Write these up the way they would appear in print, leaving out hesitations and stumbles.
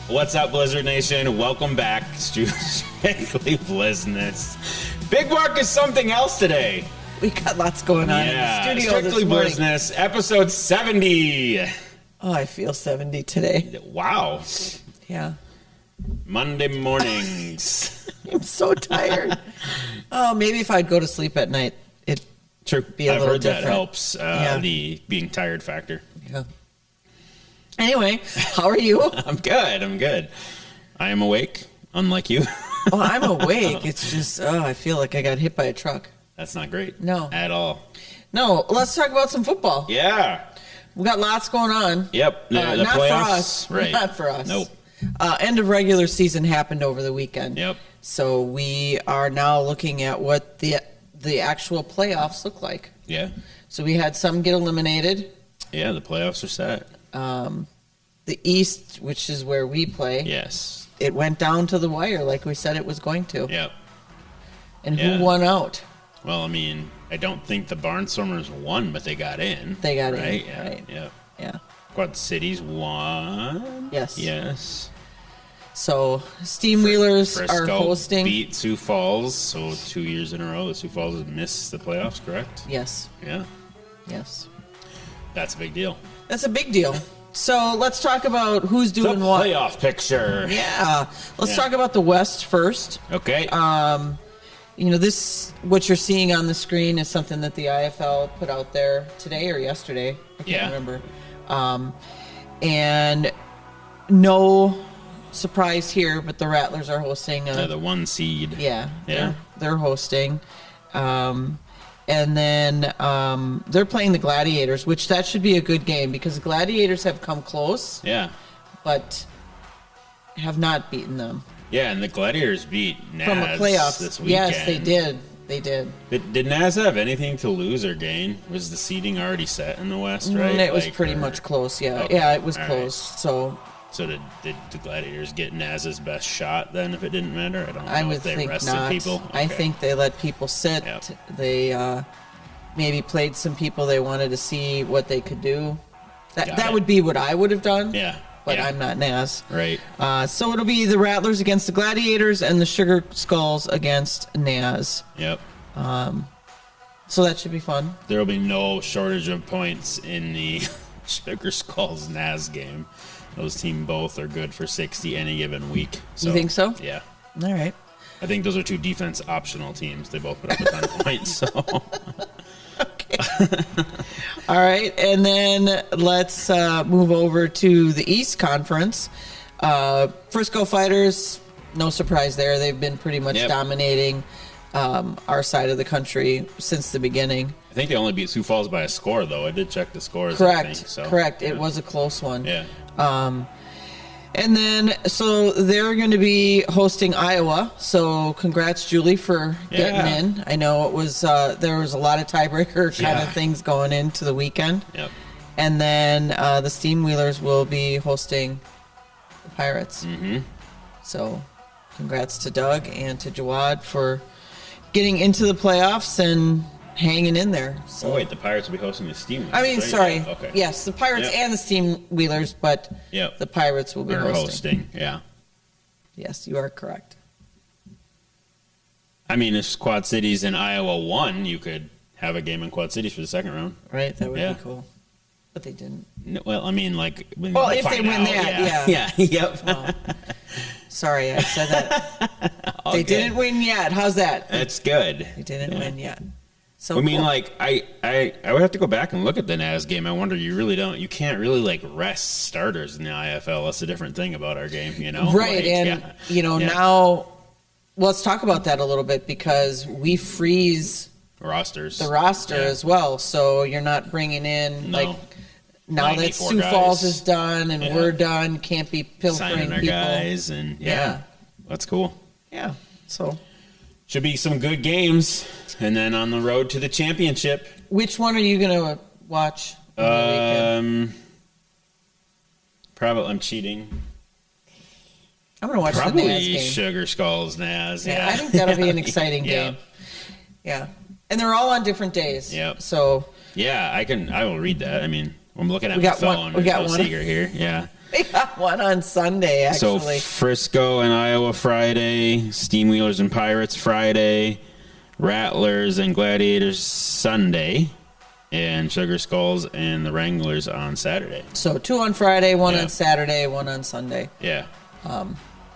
What's up, Blizzard Nation? Welcome back to Strictly Blizzness. Big Mark is something else today. We got lots going on in the studio Strictly this morning. Blizzness, episode 70. Oh, I feel 70 today. Wow. Yeah. Monday mornings. I'm so tired. Oh, maybe if I'd go to sleep at night, it'd True. be a I've little heard different. that helps the being tired factor. Yeah. Anyway, how are you? I'm good. I am awake, unlike you. Oh, I'm awake. It's just, I feel like I got hit by a truck. That's not great. No. At all. No, let's talk about some football. Yeah. We got lots going on. Yep. The not playoffs. for us. Right. Not for us. Nope. End of regular season happened over the weekend. Yep. So we are now looking at what the actual playoffs look like. Yeah. So we had some get eliminated. Yeah, the playoffs are set. The East, which is where we play, Yes. it went down to the wire like we said it was going to. Yep. And Yeah. who won out? Well, I mean, I don't think the Barnstormers won, but they got in. They got in, right? Yeah. right. Yeah. Yeah. Quad Cities won. Yes. Yes. So Steamwheelers are Frisco hosting. beat Sioux Falls, so 2 years in a row, the Sioux Falls has missed the playoffs, correct? Yes. Yeah. Yes. That's a big deal. That's a big deal. So let's talk about who's The doing what. playoff picture. Yeah. Let's Yeah. talk about the West first. Okay. This, what you're seeing on the screen is something that the IFL put out there today or yesterday. I can't remember. And no surprise here, but the Rattlers are hosting. They're the 1 seed. Yeah. Yeah. They're hosting. And then they're playing the Gladiators, which that should be a good game because the Gladiators have come close, Yeah. but have not beaten them. Yeah, and the Gladiators beat Naz From a playoff. this weekend. Yes, they did. They did. Did Naz have anything to lose or gain? Was the seeding already set in the West, right? It was pretty much close, yeah. Okay, Yeah, it was all close. right. So So did the Gladiators get Naz's best shot then if it didn't matter? I don't know I would if they think rested not. people. I Okay. think they let people sit. Yep. They maybe played some people they wanted to see what they could do. Got That it. would be what I would have done. Yeah. But yeah. I'm not Naz. Right. So it'll be the Rattlers against the Gladiators and the Sugar Skulls against Naz. Yep. So that should be fun. There will be no shortage of points in the Sugar Skulls Naz game. Those teams both are good for 60 any given week. You think so? Yeah. All right. I think those are two defense optional teams. They both put up a ton of points. So Okay. All right, and then let's move over to the East Conference. Frisco Fighters, no surprise there. They've been pretty much dominating our side of the country since the beginning. I think they only beat Sioux Falls by a score, though. I did check the scores. Correct. I think, so, Correct. Yeah. It was a close one. Yeah. And then, so they're going to be hosting Iowa. So congrats, Julie, for getting in. I know it was there was a lot of tiebreaker kind of things going into the weekend. Yep. And then the Steamwheelers will be hosting the Pirates. Mm-hmm. So congrats to Doug and to Jawad for getting into the playoffs and hanging in there. So, Oh, wait, the Pirates will be hosting the Steamwheelers. I mean, right? sorry. Yeah, okay. Yes, the Pirates Yep. and the Steamwheelers, but Yep. the Pirates will be They're hosting. yeah. Yes, you are correct. I mean, if Quad Cities and Iowa won, you could have a game in Quad Cities for the second round. Right? That would Yeah. be cool. But they didn't. No, well, I mean, like, when Well, we'll if they find win out, that, yeah. Yep. Well, sorry, I said that. All They good. didn't win yet. How's that? That's good. They didn't win yet. So I mean, cool. like, I would have to go back and look at the Naz game. I wonder, you can't really, like, rest starters in the IFL. That's a different thing about our game, you know? Right, Like, and yeah. now let's talk about that a little bit because we freeze Rosters. the roster Yeah. as well. So you're not bringing in No. like now that 94 Sioux guys. Falls is done and Yeah. we're done, can't be pilfering Signing our people. guys, and Yeah. That's cool. Yeah. So Should be some good games, and then on the road to the championship. which one are you gonna watch? on the weekend? Probably I'm cheating. I'm gonna watch the Naz Probably game. Sugar Skulls Naz. Yeah, I think that'll be an exciting Yeah. game. Yeah, and they're all on different days. Yep. So Yeah, I will read that. I mean, I'm looking at We my got one- phone. we There's got no one. secret here. Yeah. We got one on Sunday, actually. So Frisco and Iowa Friday, Steamwheelers and Pirates Friday, Rattlers and Gladiators Sunday, and Sugar Skulls and the Wranglers on Saturday. So 2 on Friday, 1 on Saturday, 1 on Sunday. Yeah.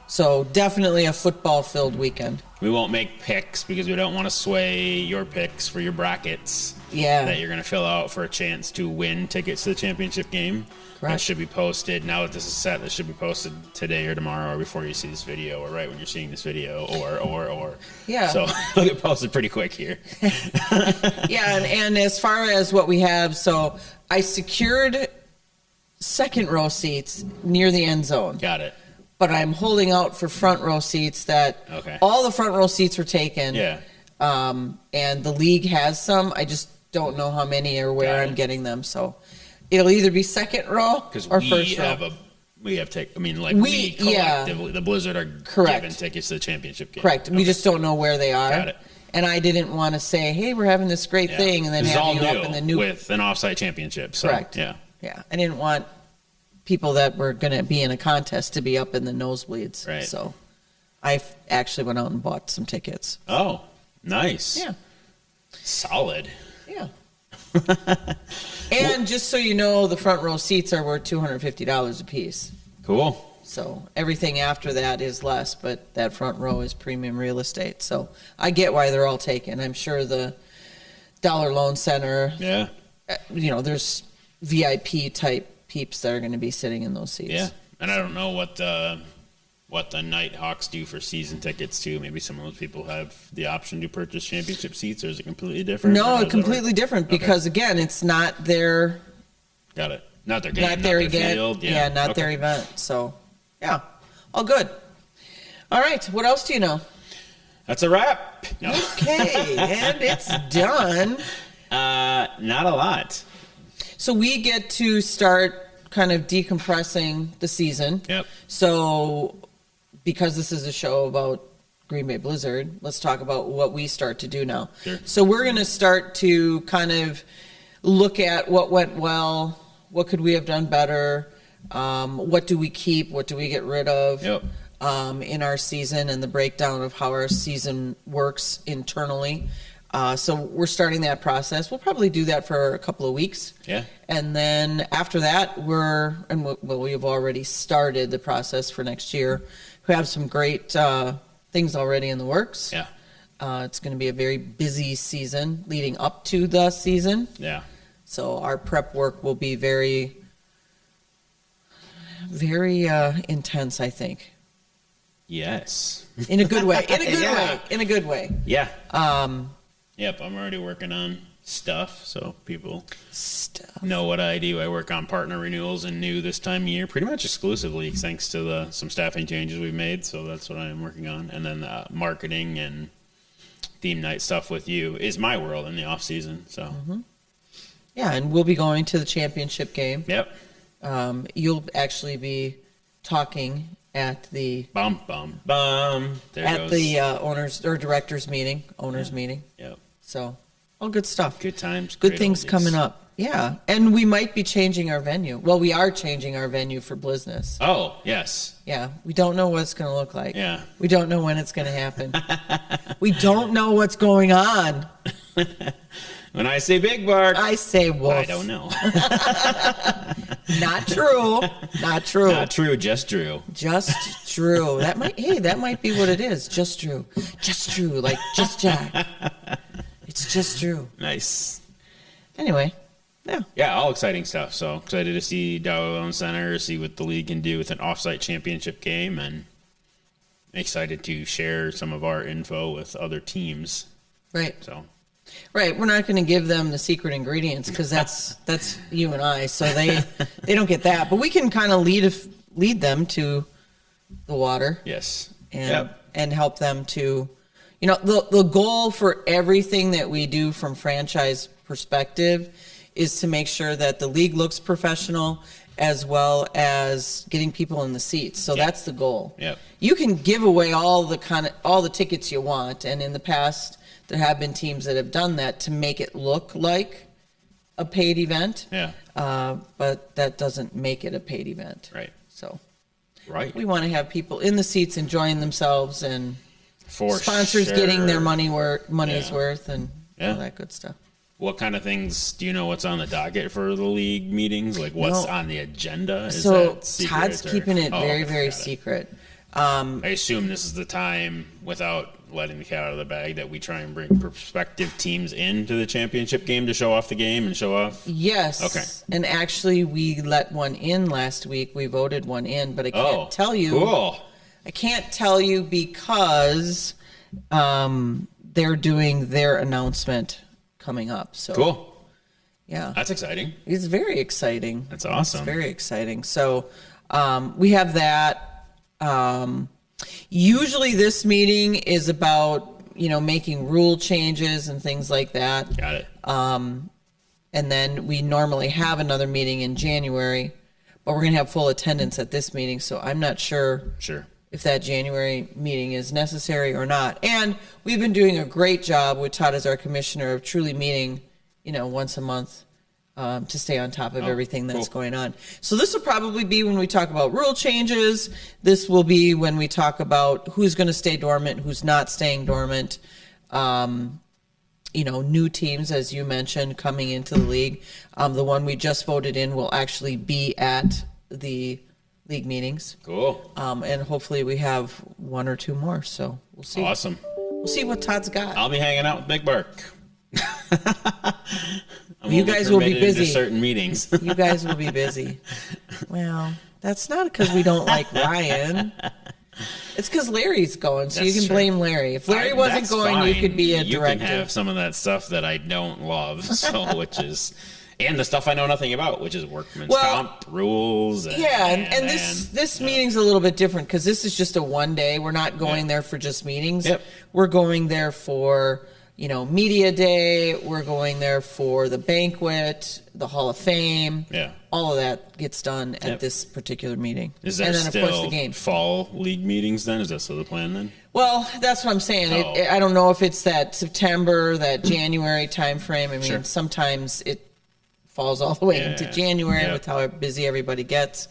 So definitely a football-filled weekend. We won't make picks because we don't want to sway your picks for your brackets. Yeah. That you're going to fill out for a chance to win tickets to the championship game. Correct. That should be posted. Now that this is set, that should be posted today or tomorrow or before you see this video or right when you're seeing this video or. Yeah. So it'll get posted pretty quick here. Yeah, and as far as what we have, so I secured second row seats near the end zone. Got it. But I'm holding out for front row seats that all the front row seats were taken. Yeah. And the league has some. I just don't know how many or where I'm getting them. So it'll either be second row or first row. We collectively, the Blizzard are giving tickets to the championship game. Correct. We just don't know where they are. Got it. And I didn't want to say, hey, we're having this great thing, and then have you up in the new with an offsite championship. So, correct. Yeah. I didn't want people that were going to be in a contest to be up in the nosebleeds. Right. So I actually went out and bought some tickets. Oh, nice. Yeah. Solid. Yeah. And just so you know, the front row seats are worth $250 a piece. Cool. So everything after that is less, but that front row is premium real estate. So I get why they're all taken. I'm sure the Dollar Loan Center, there's VIP type peeps that are going to be sitting in those seats. Yeah, and I don't know what the Nighthawks do for season tickets too. Maybe some of those people have the option to purchase championship seats, or is it completely different? No, completely different because again, it's not their. Got it. Not their game. Not their event. Field. Yeah, not their event. So, yeah, all good. All right, what else do you know? That's a wrap. No. Okay, and it's done. Not a lot. So we get to start kind of decompressing the season. Yep. So because this is a show about Green Bay Blizzard, let's talk about what we start to do now. Sure. So we're going to start to kind of look at what went well, what could we have done better, what do we keep, what do we get rid of in our season, and the breakdown of how our season works internally. So we're starting that process. We'll probably do that for a couple of weeks. Yeah. And then after that, we've already started the process for next year. We have some great things already in the works. Yeah. It's going to be a very busy season leading up to the season. Yeah. So our prep work will be very, very intense, I think. Yes. In a good way. In a good way. Yeah. Yep, I'm already working on stuff, so people know what I do. I work on partner renewals and new this time of year, pretty much exclusively, thanks to some staffing changes we've made. So that's what I'm working on, and then marketing and theme night stuff with you is my world in the off season. So yeah, and we'll be going to the championship game. Yep. You'll actually be talking at the owners or directors meeting, meeting. Yep. So, all good stuff. Good times. Good things coming up. Yeah, and we might be changing our venue. Well, we are changing our venue for Blizzness. Oh, yes. Yeah, we don't know what it's going to look like. Yeah. We don't know when it's going to happen. We don't know what's going on. When I say big bark, I say wolf. I don't know. Not true. Not true. Not true. Just Drew. Just Drew. That might be what it is. Just Drew. Just Drew. Like just Jack. It's just Drew. Nice. Anyway. Yeah. Yeah, all exciting stuff. So excited to see Dollar Loan Center, see what the league can do with an offsite championship game, and excited to share some of our info with other teams. Right. So. Right, we're not going to give them the secret ingredients because that's you and I, so they don't get that. But we can kind of lead them to the water. Yes. And help them to, the goal for everything that we do from franchise perspective is to make sure that the league looks professional as well as getting people in the seats. So that's the goal. Yep. You can give away all the tickets you want, and in the past there have been teams that have done that to make it look like a paid event. Yeah. But that doesn't make it a paid event. Right. So Right. we want to have people in the seats enjoying themselves and For sponsors sure. getting their money's worth and all that good stuff. What kind of things do you know what's on the docket for the league meetings? Like what's on the agenda? Is So that secret Todd's keeping it very, very got it. secret. I assume this is the time, without letting the cat out of the bag, that we try and bring prospective teams into the championship game to show off the game and show off. Yes. Okay. And actually, we let one in last week. We voted one in, but I can't tell you. Cool. I can't tell you because they're doing their announcement coming up. So Cool. Yeah. That's exciting. It's very exciting. That's awesome. It's very exciting. So we have that. Usually this meeting is about, making rule changes and things like that. Got it. And then we normally have another meeting in January, but we're going to have full attendance at this meeting. So I'm not sure if that January meeting is necessary or not. And we've been doing a great job with Todd as our commissioner of truly meeting, once a month. To stay on top of everything that's going on. So this will probably be when we talk about rule changes. This will be when we talk about who's going to stay dormant, who's not staying dormant. New teams, as you mentioned, coming into the league. The one we just voted in will actually be at the league meetings. Cool. And hopefully we have one or two more. So we'll see. Awesome. We'll see what Todd's got. I'll be hanging out with Big Bark. You guys will be busy. Certain meetings. You guys will be busy. Well, that's not because we don't like Ryan. It's because Larry's going, so you can blame Larry. If Larry wasn't going, fine. you could be a director. You can have some of that stuff that I don't love, and the stuff I know nothing about, which is workman's comp rules. And this meeting's a little bit different because this is just a one day. We're not going there for just meetings. Yep. We're going there for media day. We're going there for the banquet, the Hall of Fame. Yeah. All of that gets done at this particular meeting. Is there still fall league meetings then? Is that still the plan then? Well, that's what I'm saying. I don't know if it's that September, that January time frame. I mean, sometimes it falls all the way into January with how busy everybody gets.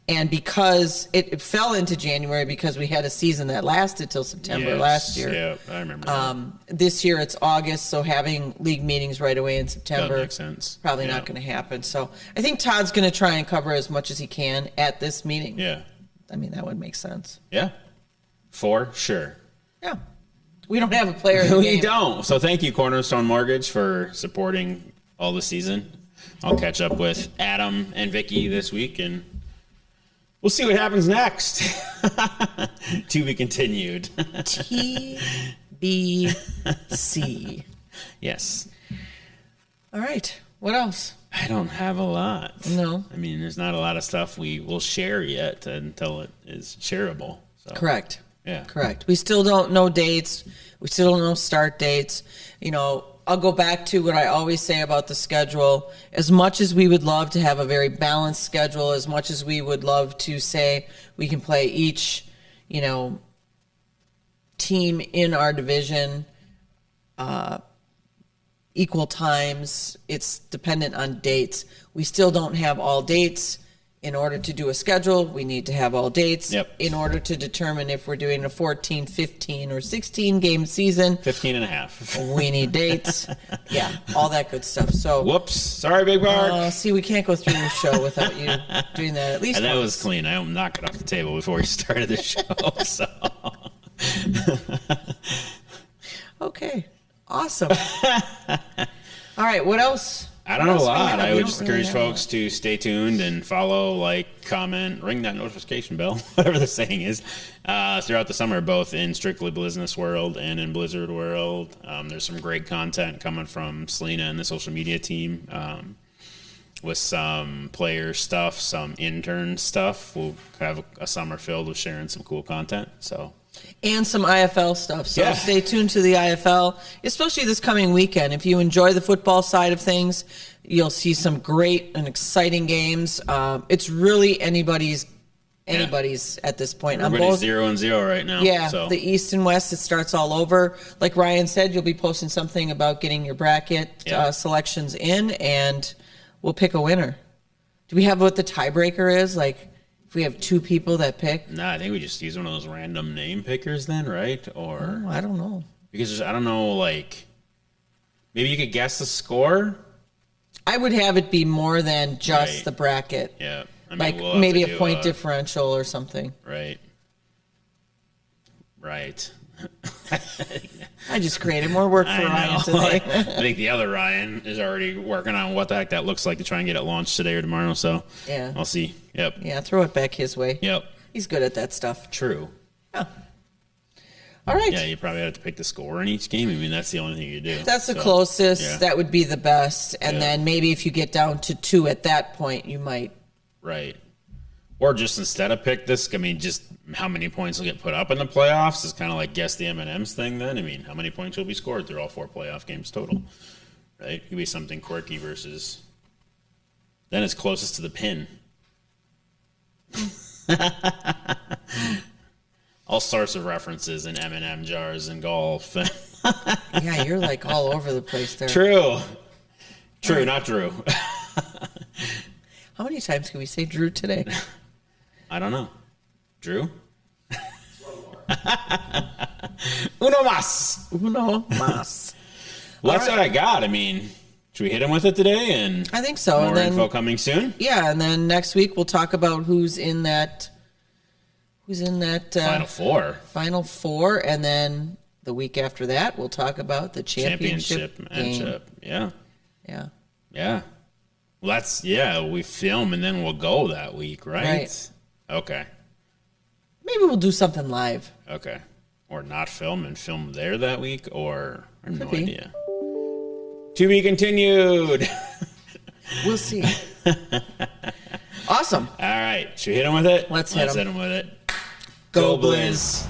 And because it fell into January because we had a season that lasted till September last year. Yeah, I remember that. This year it's August, so having league meetings right away in September makes sense. Probably not going to happen. So I think Todd's going to try and cover as much as he can at this meeting. Yeah. I mean, that would make sense. Yeah. For sure. Yeah. We don't have a player in the game. We don't. So thank you, Cornerstone Mortgage, for supporting all the season. I'll catch up with Adam and Vicky this week, and we'll see what happens next. To be continued. TBC. Yes. All right. What else? I don't have a lot. No. I mean, there's not a lot of stuff we will share yet until it is shareable. So. Correct. Yeah. Correct. We still don't know dates. We still don't know start dates. I'll go back to what I always say about the schedule. As much as we would love to have a very balanced schedule, as much as we would love to say we can play each, team in our division equal times, it's dependent on dates. We still don't have all dates. In order to do a schedule, we need to have all dates. Yep. In order to determine if we're doing a 14, 15, or 16 game season. 15 and a half. We need dates. Yeah, all that good stuff. So, whoops. Sorry, Big Bark. See, we can't go through the show without you doing that at least And that once. was clean. I knocked it off the table before we started the show. So. Okay. Awesome. All right, what else? I don't know a lot. I would just encourage folks to stay tuned and follow, like, comment, ring that notification bell, whatever the saying is, throughout the summer, both in strictly Blizzness world and in Blizzard world. There's some great content coming from Selena and the social media team with some player stuff, some intern stuff. We'll have a summer filled with sharing some cool content. So. And some IFL stuff. So stay tuned to the IFL, especially this coming weekend. If you enjoy the football side of things, you'll see some great and exciting games. It's really anybody's at this point. Everybody's 0-0 right now. Yeah, so. The East and West, it starts all over. Like Ryan said, you'll be posting something about getting your bracket selections in, and we'll pick a winner. Do we have what the tiebreaker is? Like, if we have two people that pick? No, I think we just use one of those random name pickers then, right? Or I don't know. Because I don't know, like, maybe you could guess the score? I would have it be more than just the bracket. Yeah. I mean, like we'll maybe a point differential or something. Right. I just created more work for Ryan today. I think the other Ryan is already working on what the heck that looks like to try and get it launched today or tomorrow. So yeah, I'll see. Yep. Yeah, throw it back his way. Yep. He's good at that stuff. True. Yeah. All right. Yeah, you probably have to pick the score in each game. I mean, that's the only thing you do. That's the closest. Yeah. That would be the best. And then maybe if you get down to 2 at that point, you might. Right. Or just instead of pick this, I mean, just how many points will get put up in the playoffs is kind of like guess the M&Ms thing then. I mean, how many points will be scored through all 4 playoff games total, right? It could be something quirky versus then it's closest to the pin. All sorts of references in M&M jars and golf. Yeah, you're like all over the place there. True, not Drew. How many times can we say Drew today? I don't know. Drew? Uno mas. Uno mas. Well, that's what I got. I mean, should we hit him with it today? And I think so. More info coming soon? Yeah, and then next week we'll talk about who's in that Final Four, and then the week after that we'll talk about the championship matchup. Yeah. Yeah. Yeah. Well, we film and then we'll go that week, right? Okay. Maybe we'll do something live. Okay. Or not film and film there that week, or I have no idea. To be continued. We'll see. Awesome. All right. Should we hit him with it? Let's hit him with it. Go Blizz.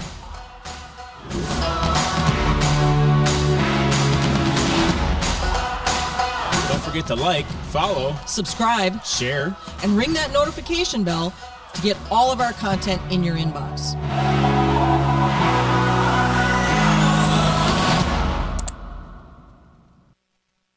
Don't forget to like, follow, subscribe, share, and ring that notification bell to get all of our content in your inbox.